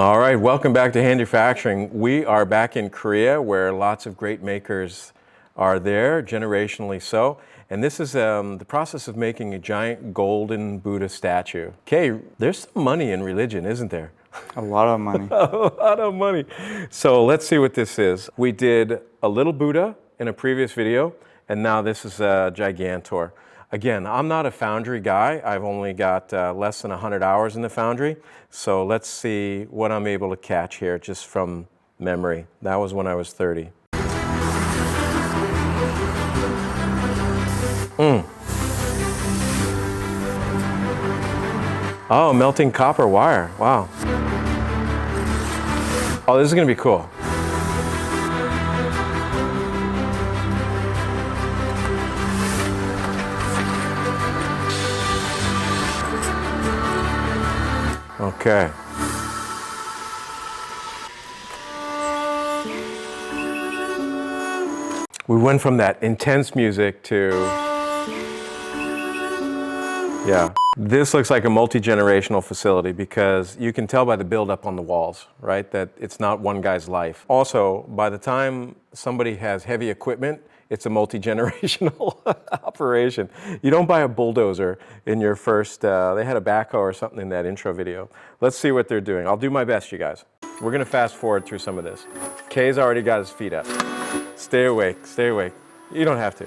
All right, welcome back to Hand-ufacturing. We are back in Korea where lots of great makers are there, generationally so. And this is the process of making a giant golden Buddha statue. Okay, there's some money in religion, isn't there? A lot of money. A lot of money. So let's see what this is. We did a little Buddha in a previous video, and now this is a Gigantor. Again, I'm not a foundry guy. I've only got less than 100 hours in the foundry. So let's see what I'm able to catch here just from memory. That was when I was 30. Oh, melting copper wire. Wow. Oh, this is going to be cool. Okay. We went from that intense music to, yeah. This looks like a multi-generational facility because you can tell by the buildup on the walls, right, that it's not one guy's life. Also, by the time somebody has heavy equipment, it's a multi-generational operation. You don't buy a bulldozer in your first, they had a backhoe or something in that intro video. Let's see what they're doing. I'll do my best, you guys. We're gonna fast forward through some of this. Kay's already got his feet up. Stay awake, stay awake. You don't have to.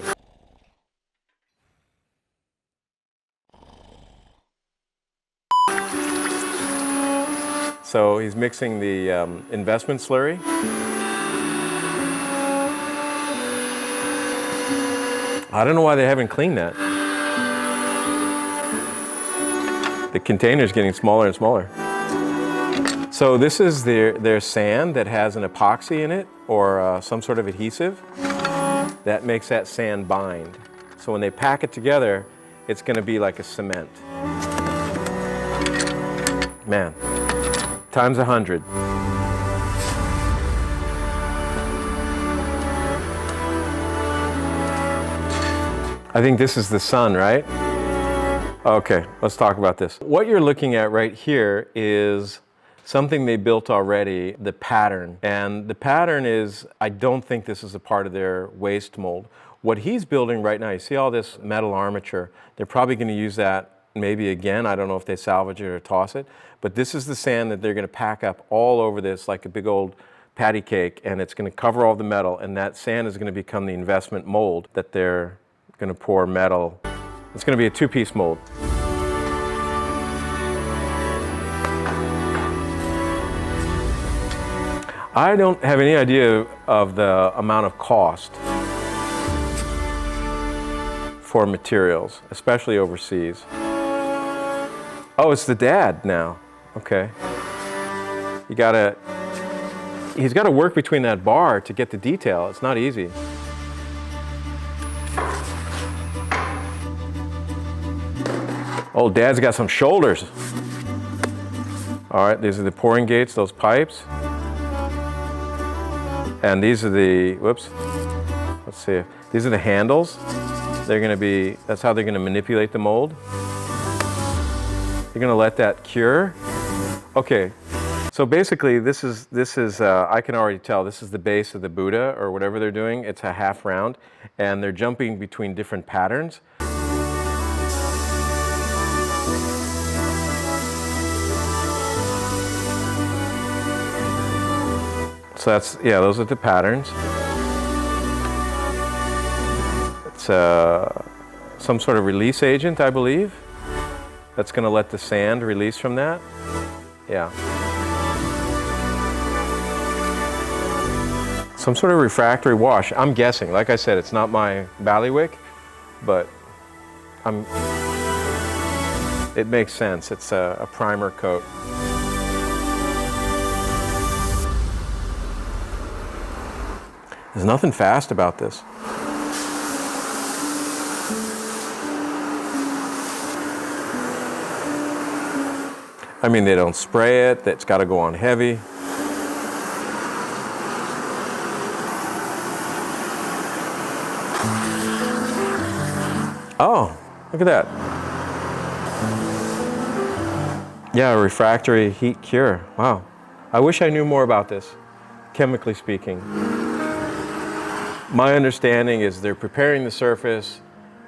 So he's mixing the investment slurry. I don't know why they haven't cleaned that. The container's getting smaller and smaller. So this is their sand that has an epoxy in it or some sort of adhesive that makes that sand bind. So when they pack it together, it's going to be like a cement. Man, times 100. I think this is the sun, right? Okay, let's talk about this. What you're looking at right here is something they built already, the pattern. And the pattern is, I don't think this is a part of their waste mold. What he's building right now, you see all this metal armature, they're probably going to use that maybe again. I don't know if they salvage it or toss it. But this is the sand that they're going to pack up all over this like a big old patty cake, and it's going to cover all the metal, and that sand is going to become the investment mold that they're going to pour metal. It's going to be a two-piece mold. I don't have any idea of the amount of cost for materials, especially overseas. Oh, it's the dad now. Okay. He's got to work between that bar to get the detail. It's not easy. Oh, Dad's got some shoulders. All right, these are the pouring gates, those pipes. And these are the, whoops, let's see, these are the handles. They're gonna be, that's how they're gonna manipulate the mold. You're gonna let that cure. Okay, so basically this is I can already tell, this is the base of the Buddha or whatever they're doing. It's a half round, and they're jumping between different patterns. So that's, yeah, those are the patterns. It's some sort of release agent, I believe. That's going to let the sand release from that. Yeah. Some sort of refractory wash. I'm guessing. Like I said, it's not my bailiwick, but it makes sense. It's a primer coat. There's nothing fast about this. I mean, they don't spray it. It's got to go on heavy. Oh, look at that. Yeah, refractory heat cure. Wow. I wish I knew more about this, chemically speaking. My understanding is they're preparing the surface,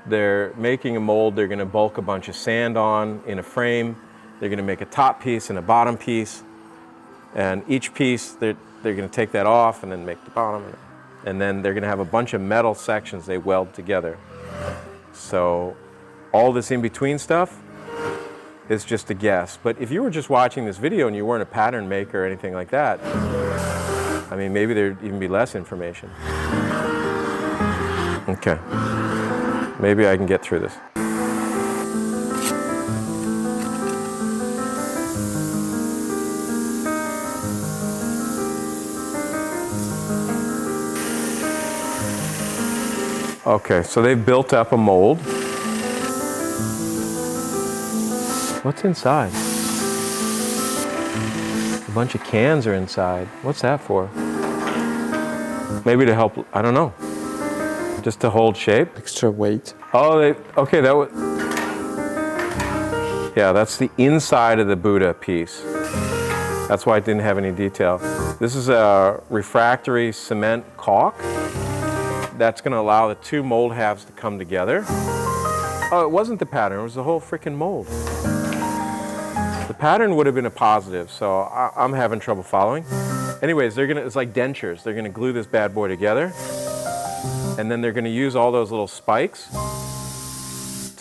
they're making a mold, they're going to bulk a bunch of sand on in a frame, they're going to make a top piece and a bottom piece, and each piece they're going to take that off and then make the bottom, and then they're going to have a bunch of metal sections they weld together. So all this in-between stuff is just a guess. But if you were just watching this video and you weren't a pattern maker or anything like that, I mean, maybe there'd even be less information. Okay. Maybe I can get through this. Okay, so they've built up a mold. What's inside? A bunch of cans are inside. What's that for? Maybe to help, I don't know. Just to hold shape? Extra weight. Oh, okay, that was, yeah, that's the inside of the Buddha piece. That's why it didn't have any detail. This is a refractory cement caulk. That's going to allow the two mold halves to come together. Oh, it wasn't the pattern, it was the whole freaking mold. The pattern would have been a positive, so I'm having trouble following. Anyways, it's like dentures. They're going to glue this bad boy together, and then they're going to use all those little spikes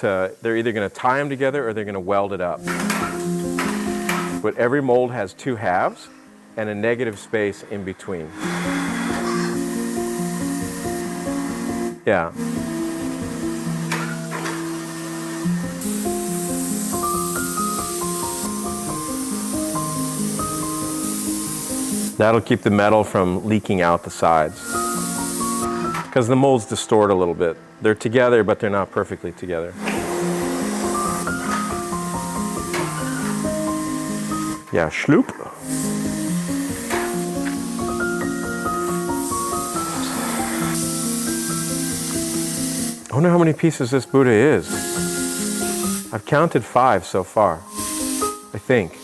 they're either going to tie them together or they're going to weld it up. But every mold has two halves and a negative space in between. Yeah. That'll keep the metal from leaking out the sides. Because the molds distort a little bit. They're together, but they're not perfectly together. Yeah, schloop. I wonder how many pieces this Buddha is. I've counted 5 so far, I think.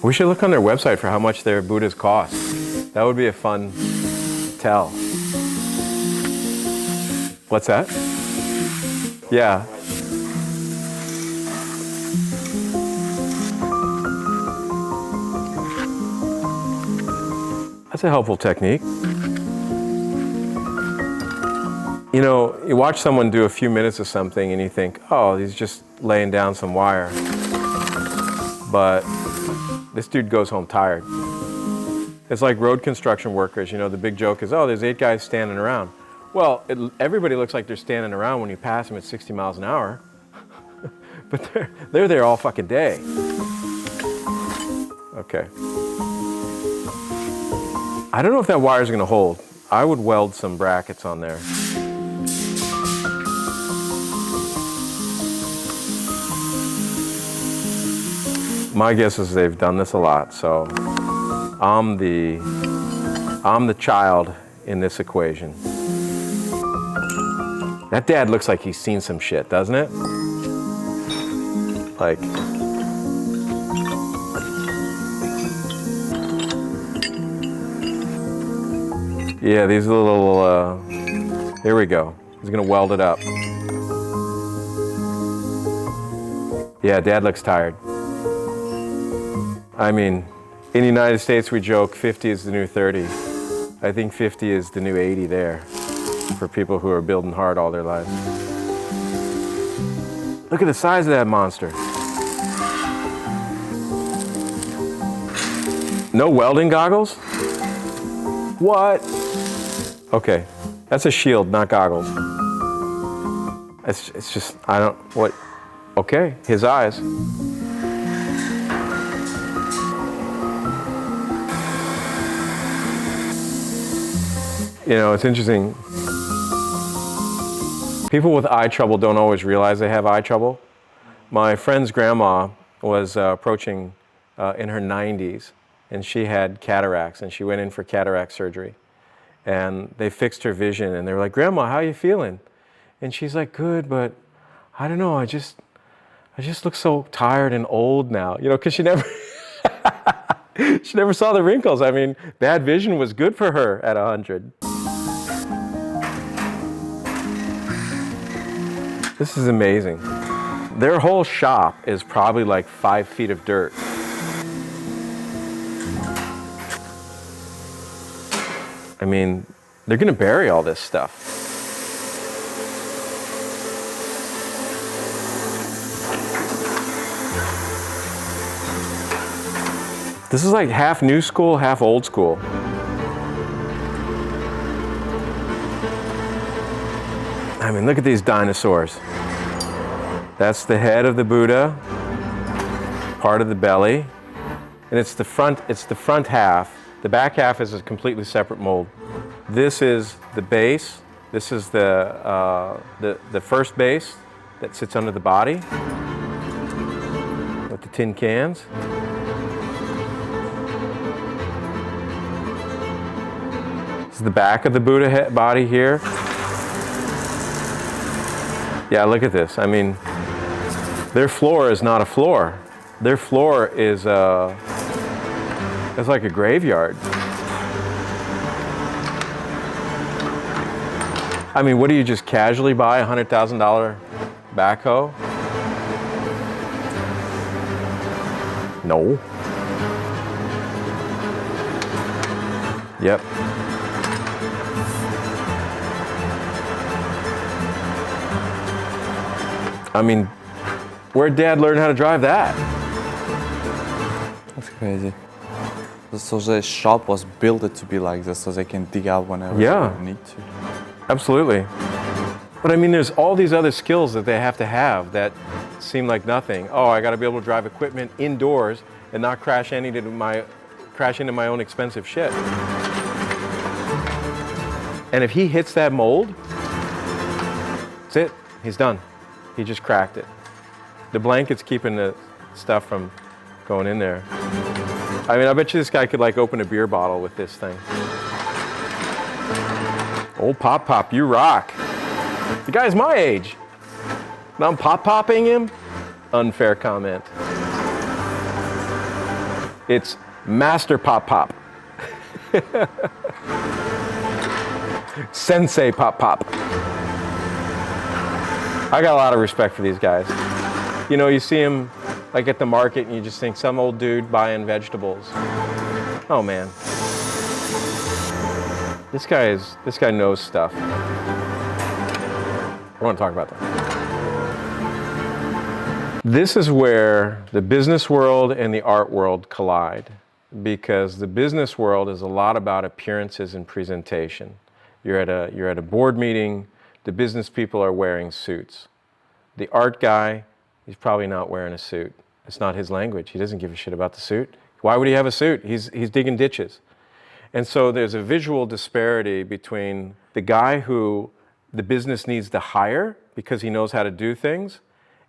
We should look on their website for how much their Buddhas cost. That would be a fun tell. What's that? Yeah. That's a helpful technique. You know, you watch someone do a few minutes of something and you think, oh, he's just laying down some wire. But this dude goes home tired. It's like road construction workers, you know, the big joke is, oh, there's 8 guys standing around. Well, everybody looks like they're standing around when you pass them at 60 miles an hour. But they're there all fucking day. Okay. I don't know if that wire's gonna hold. I would weld some brackets on there. My guess is they've done this a lot, so I'm the child in this equation. That dad looks like he's seen some shit, doesn't it? Like, yeah, these little, here we go. He's gonna weld it up. Yeah, dad looks tired. I mean, in the United States we joke 50 is the new 30. I think 50 is the new 80 there for people who are building hard all their lives. Look at the size of that monster. No welding goggles? What? Okay, that's a shield, not goggles. It's just, I don't, what? Okay, his eyes. You know, it's interesting. People with eye trouble don't always realize they have eye trouble. My friend's grandma was approaching in her 90s, and she had cataracts, and she went in for cataract surgery. And they fixed her vision, and they were like, Grandma, how are you feeling? And she's like, good, but I don't know, I just look so tired and old now, you know, because she never, she never saw the wrinkles. I mean, bad vision was good for her at 100. This is amazing. Their whole shop is probably like 5 feet of dirt. I mean, they're gonna bury all this stuff. This is like half new school, half old school. I mean, look at these dinosaurs. That's the head of the Buddha, part of the belly, and it's the front half. The back half is a completely separate mold. This is the base. This is the first base that sits under the body with the tin cans. This is the back of the Buddha body here. Yeah, look at this. I mean, their floor is not a floor. Their floor is it's like a graveyard. I mean, what do you just casually buy a $100,000 backhoe? No. Yep. I mean, where'd Dad learn how to drive that? That's crazy. So the shop was built to be like this, so they can dig out whenever Yeah. they need to. Absolutely. But I mean, there's all these other skills that they have to have that seem like nothing. Oh, I got to be able to drive equipment indoors and not crash into my own expensive shit. And if he hits that mold, that's it. He's done. He just cracked it. The blanket's keeping the stuff from going in there. I mean, I bet you this guy could like open a beer bottle with this thing. Old Pop, you rock. The guy's my age. And I'm popping him? Unfair comment. It's Master Pop. Sensei Pop. I got a lot of respect for these guys. You know, you see them like at the market and you just think some old dude buying vegetables. Oh man. This guy knows stuff. I want to talk about that. This is where the business world and the art world collide, because the business world is a lot about appearances and presentation. You're at a board meeting, the business people are wearing suits. The art guy, he's probably not wearing a suit. It's not his language. He doesn't give a shit about the suit. Why would he have a suit? He's digging ditches. And so there's a visual disparity between the guy who the business needs to hire because he knows how to do things,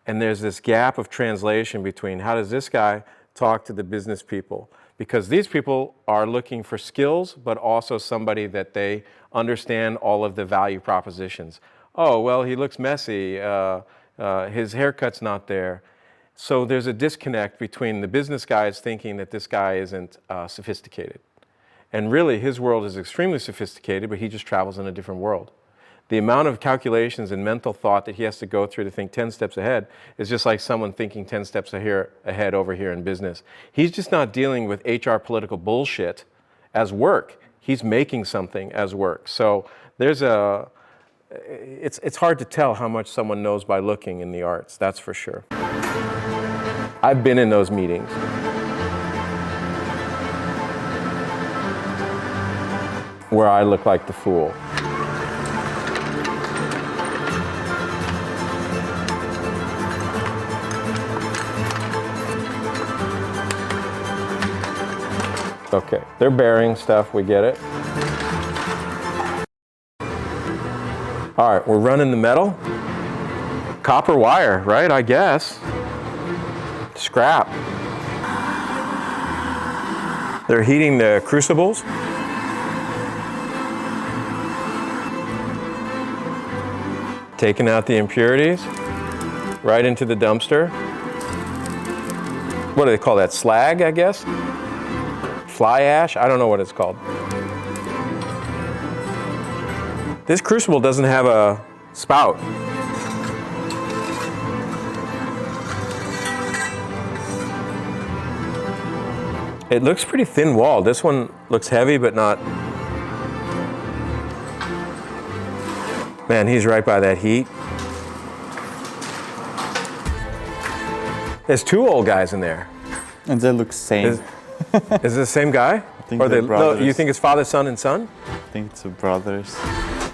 and there's this gap of translation between how does this guy talk to the business people, because these people are looking for skills, but also somebody that they understand all of the value propositions. Oh, well, he looks messy, his haircut's not there. So there's a disconnect between the business guys thinking that this guy isn't sophisticated. And really, his world is extremely sophisticated, but he just travels in a different world. The amount of calculations and mental thought that he has to go through to think 10 steps ahead is just like someone thinking 10 steps ahead over here in business. He's just not dealing with HR political bullshit as work. He's making something as work. So there's it's hard to tell how much someone knows by looking in the arts, that's for sure. I've been in those meetings. Where I look like the fool. Okay, they're burying stuff, we get it. All right, we're running the metal. Copper wire, right, I guess. Scrap. They're heating the crucibles. Taking out the impurities. right into the dumpster. What do they call that? Slag, I guess? Fly ash? I don't know what it's called. This crucible doesn't have a spout. It looks pretty thin walled. This one looks heavy, but not. Man, he's right by that heat. There's two old guys in there. And they look same. Is it the same guy? I think Or they're no, brothers. you think it's father, son, and son? I think it's brothers.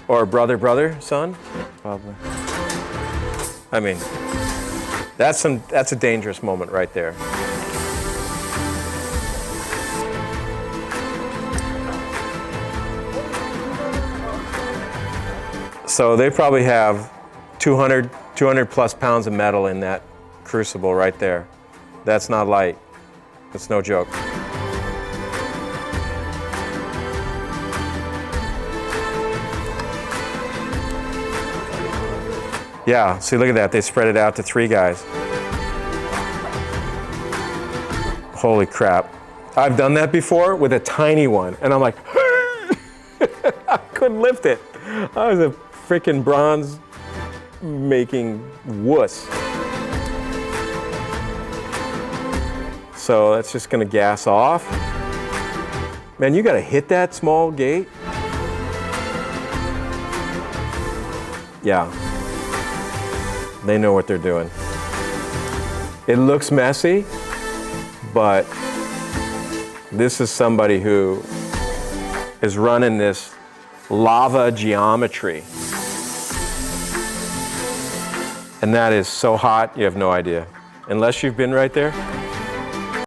Or brother, brother, son? Probably. I mean, that's a dangerous moment right there. So they probably have 200 plus pounds of metal in that crucible right there. That's not light. It's no joke. Yeah, see, look at that. They spread it out to 3 guys. Holy crap. I've done that before with a tiny one, and I'm like, I couldn't lift it. I was a freaking bronze making wuss. So that's just gonna gas off. Man, you gotta hit that small gate. Yeah. They know what they're doing. It looks messy, but this is somebody who is running this lava geometry. And that is so hot, you have no idea. Unless you've been right there.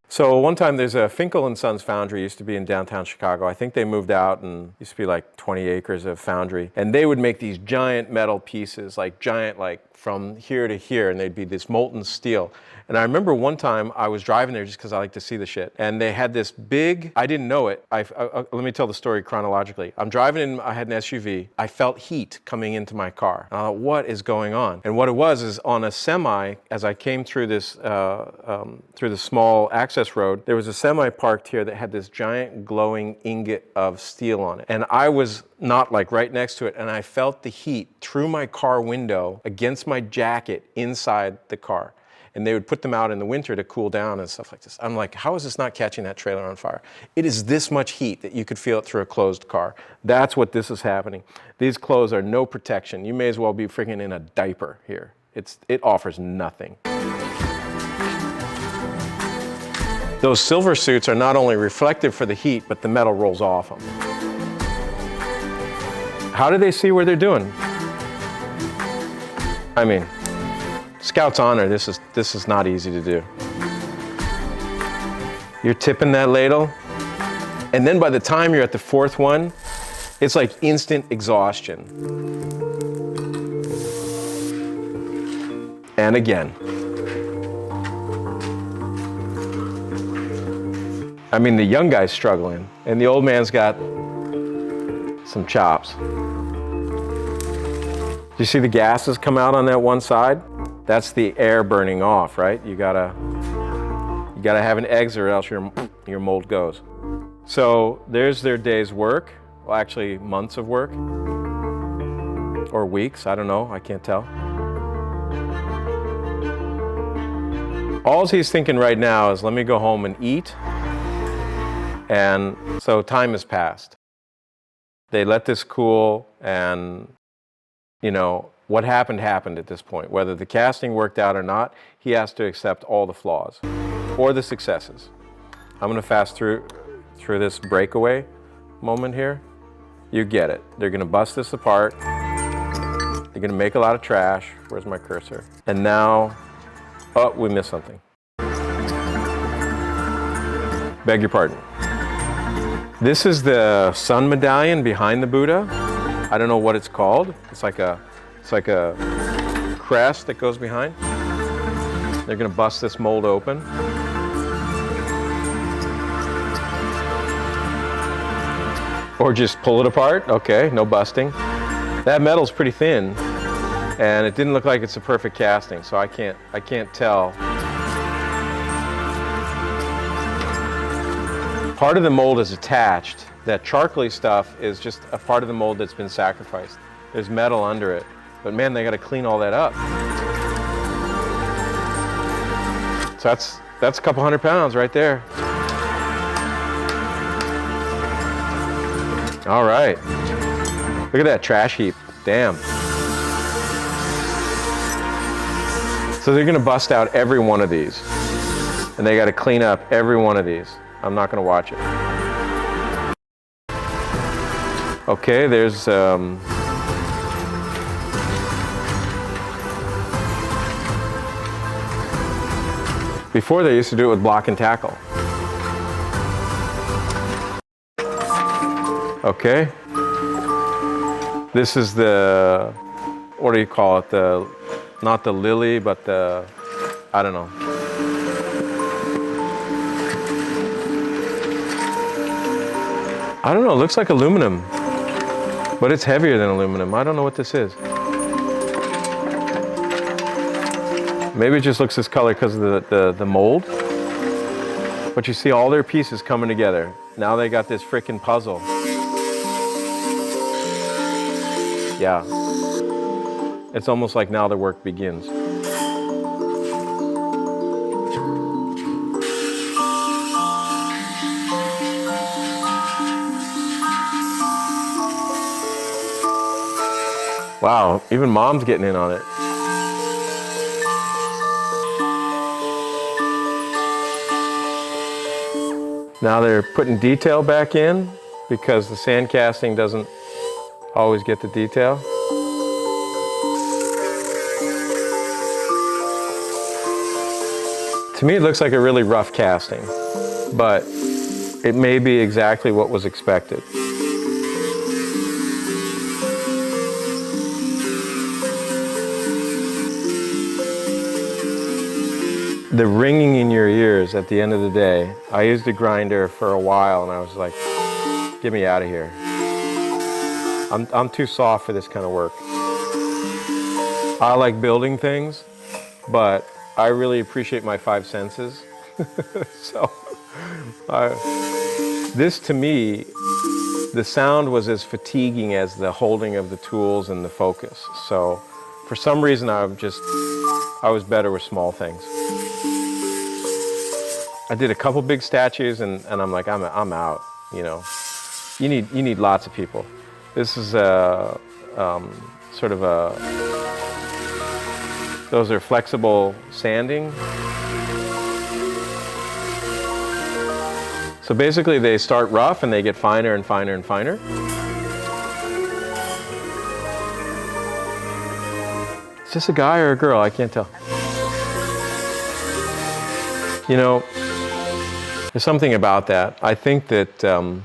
So one time there's a Finkel and Sons foundry, used to be in downtown Chicago. I think they moved out and used to be like 20 acres of foundry. And they would make these giant metal pieces, like giant, like from here to here, and they'd be this molten steel. And I remember one time I was driving there just because I like to see the shit. And they had this big, I didn't know it. Let me tell the story chronologically. I'm driving in, I had an SUV. I felt heat coming into my car. And I thought, what is going on? And what it was is on a semi, as I came through this, through the small access road, there was a semi parked here that had this giant glowing ingot of steel on it. And I was not like right next to it, and I felt the heat through my car window against my jacket inside the car. And they would put them out in the winter to cool down and stuff like this. I'm like, how is this not catching that trailer on fire? It is this much heat that you could feel it through a closed car. That's what this is happening. These clothes are no protection. You may as well be freaking in a diaper here. It offers nothing. Those silver suits are not only reflective for the heat, but the metal rolls off them. How do they see where they're doing? I mean, Scout's honor, this is not easy to do. You're tipping that ladle, and then by the time you're at the 4th one, it's like instant exhaustion. And again. I mean, the young guy's struggling, and the old man's got some chops. Do you see the gases come out on that one side? That's the air burning off, right? You gotta have an exit or else your mold goes. So there's their day's work. Well, actually months of work. Or weeks, I don't know, I can't tell. All he's thinking right now is, let me go home and eat. And so time has passed. They let this cool, and you know, what happened at this point. Whether the casting worked out or not, he has to accept all the flaws or the successes. I'm gonna fast through this breakaway moment here. You get it. They're gonna bust this apart. They're gonna make a lot of trash. Where's my cursor? And now, oh, we missed something. Beg your pardon. This is the sun medallion behind the Buddha. I don't know what it's called. It's like a crest that goes behind. They're gonna bust this mold open. Or just pull it apart. Okay, no busting. That metal's pretty thin. And it didn't look like it's a perfect casting, so I can't tell. Part of the mold is attached. That charcoaly stuff is just a part of the mold that's been sacrificed. There's metal under it. But man, they gotta clean all that up. So that's a couple 100 pounds right there. All right. Look at that trash heap. Damn. So they're gonna bust out every one of these. And they gotta clean up every one of these. I'm not gonna watch it. Okay, there's before they used to do it with block and tackle. Okay. This is the, what do you call it? Not the lily, but the, I don't know. I don't know, it looks like aluminum, but it's heavier than aluminum. I don't know what this is. Maybe it just looks this color because of the mold. But you see all their pieces coming together. Now they got this freaking puzzle. Yeah. It's almost like now the work begins. Wow, even Mom's getting in on it. Now they're putting detail back in because the sand casting doesn't always get the detail. To me, it looks like a really rough casting, but it may be exactly what was expected. The ringing in your ears at the end of the day. I used a grinder for a while and I was like, get me out of here. I'm too soft for this kind of work. I like building things, but I really appreciate my 5 senses. So, this to me, the sound was as fatiguing as the holding of the tools and the focus. So, for some reason, I was better with small things. I did a couple big statues and I'm like, I'm out, you know. You need lots of people. This is a, sort of a, those are flexible sanding. So basically they start rough and they get finer and finer and finer. Is this a guy or a girl? I can't tell. You know, there's something about that. I think that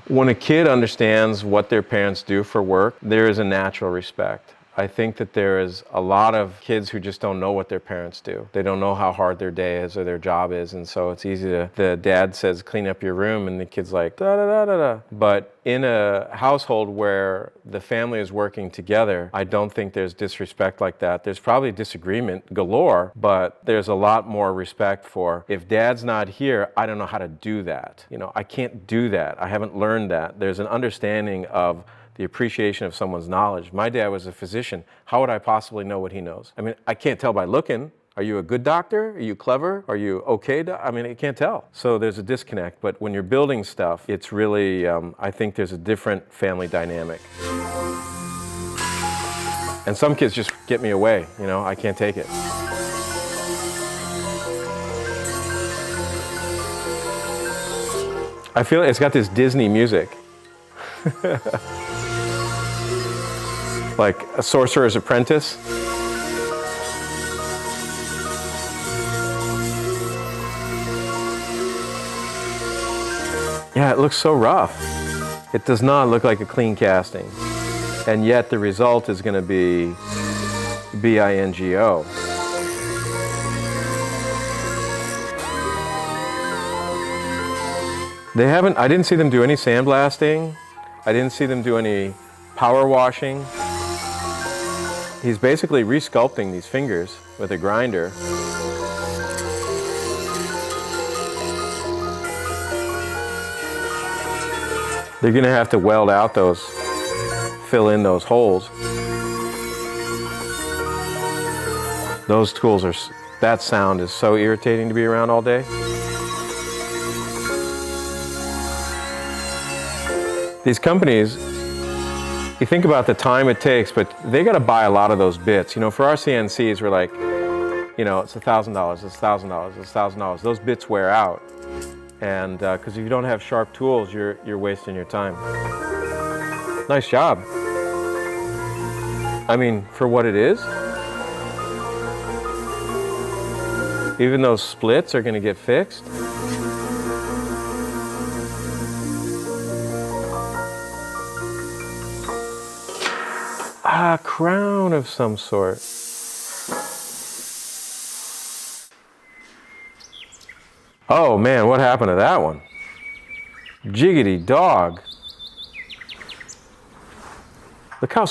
when a kid understands what their parents do for work, there is a natural respect. I think that there is a lot of kids who just don't know what their parents do. They don't know how hard their day is or their job is, and so it's easy to, the dad says, clean up your room, and the kid's like, da da da da da. But in a household where the family is working together, I don't think there's disrespect like that. There's probably disagreement galore, but there's a lot more respect for, if dad's not here, I don't know how to do that. You know, I can't do that. I haven't learned that. There's an understanding of the appreciation of someone's knowledge. My dad was a physician. How would I possibly know what he knows? I mean, I can't tell by looking. Are you a good doctor? Are you clever? Are you okay? I mean, I can't tell. So there's a disconnect. But when you're building stuff, it's really, I think there's a different family dynamic. And some kids just get me away, you know, I can't take it. I feel it's got this Disney music. Like a Sorcerer's Apprentice. Yeah, it looks so rough. It does not look like a clean casting. And yet the result is going to be bingo. I didn't see them do any sandblasting. I didn't see them do any power washing. He's basically resculpting these fingers with a grinder. They're gonna have to weld out those, fill in those holes. Those tools are, that sound is so irritating to be around all day. These companies, you think about the time it takes, but they got to buy a lot of those bits. You know, for our CNCs, we're like, you know, it's $1,000, it's $1,000, it's $1,000. Those bits wear out. And because if you don't have sharp tools, you're wasting your time. Nice job. I mean, for what it is, even those splits are going to get fixed. A crown of some sort. Oh man, what happened to that one? Jiggity dog. Look how,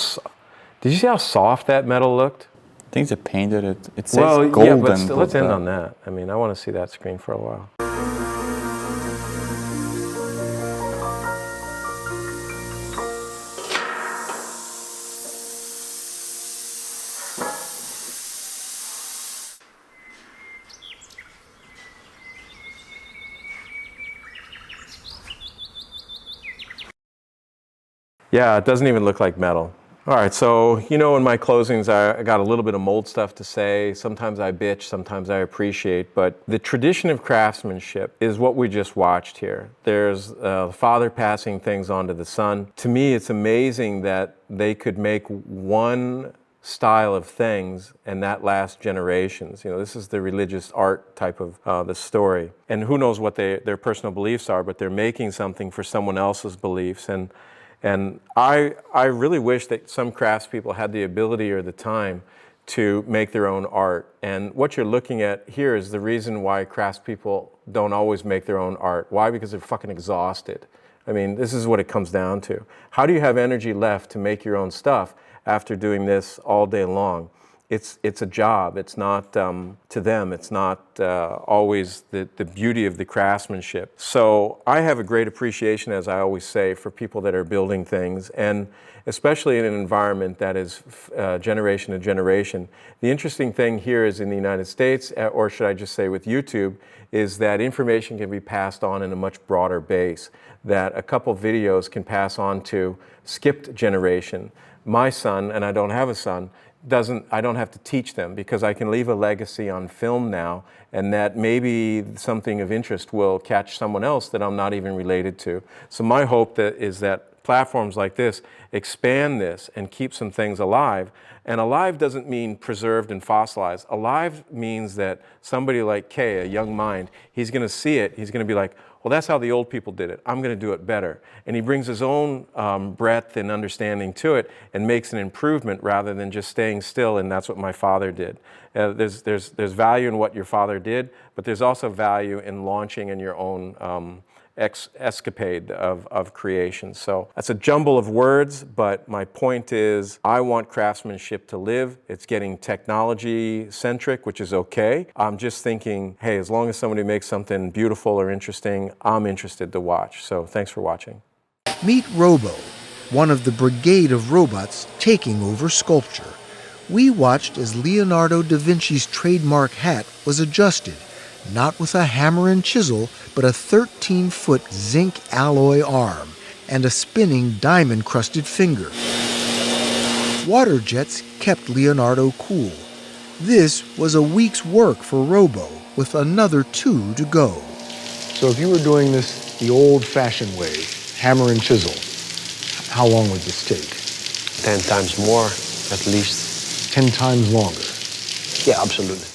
did you see how soft that metal looked? I think they painted it. It says Well, golden. yeah, but still, let's end on that. I mean, I want to see that screen for a while. Yeah, it doesn't even look like metal. All right, so you know in my closings I got a little bit of mold stuff to say. Sometimes I bitch, sometimes I appreciate, but the tradition of craftsmanship is what we just watched here. There's the father passing things on to the son. To me, it's amazing that they could make one style of things and that lasts generations. You know, this is the religious art type of the story. And who knows what their personal beliefs are, but they're making something for someone else's beliefs. And I really wish that some craftspeople had the ability or the time to make their own art. And what you're looking at here is the reason why craftspeople don't always make their own art. Why? Because they're fucking exhausted. I mean, this is what it comes down to. How do you have energy left to make your own stuff after doing this all day long? It's a job. It's not, to them, it's not always the beauty of the craftsmanship. So I have a great appreciation, as I always say, for people that are building things, and especially in an environment that is generation to generation. The interesting thing here is in the United States, or should I just say with YouTube, is that information can be passed on in a much broader base, that a couple videos can pass on to skipped generation. My son, and I don't have a son, I don't have to teach them because I can leave a legacy on film now, and that maybe something of interest will catch someone else that I'm not even related to. So my hope is that platforms like this expand this and keep some things alive. And alive doesn't mean preserved and fossilized. Alive means that somebody like Kay, a young mind, he's going to see it, he's going to be like, well, that's how the old people did it. I'm going to do it better. And he brings his own breadth and understanding to it and makes an improvement rather than just staying still, and that's what my father did. There's value in what your father did, but there's also value in launching in your own escapade of creation. So that's a jumble of words, but my point is I want craftsmanship to live. It's getting technology centric, which is okay. I'm just thinking, hey, as long as somebody makes something beautiful or interesting, I'm interested to watch. So thanks for watching. Meet Robo, one of the brigade of robots taking over sculpture. We watched as Leonardo da Vinci's trademark hat was adjusted, not with a hammer and chisel, but a 13-foot zinc alloy arm and a spinning diamond-crusted finger. Water jets kept Leonardo cool. This was a week's work for Robo, with another 2 to go. So if you were doing this the old-fashioned way, hammer and chisel, how long would this take? 10 times more, at least. 10 times longer. Yeah, absolutely.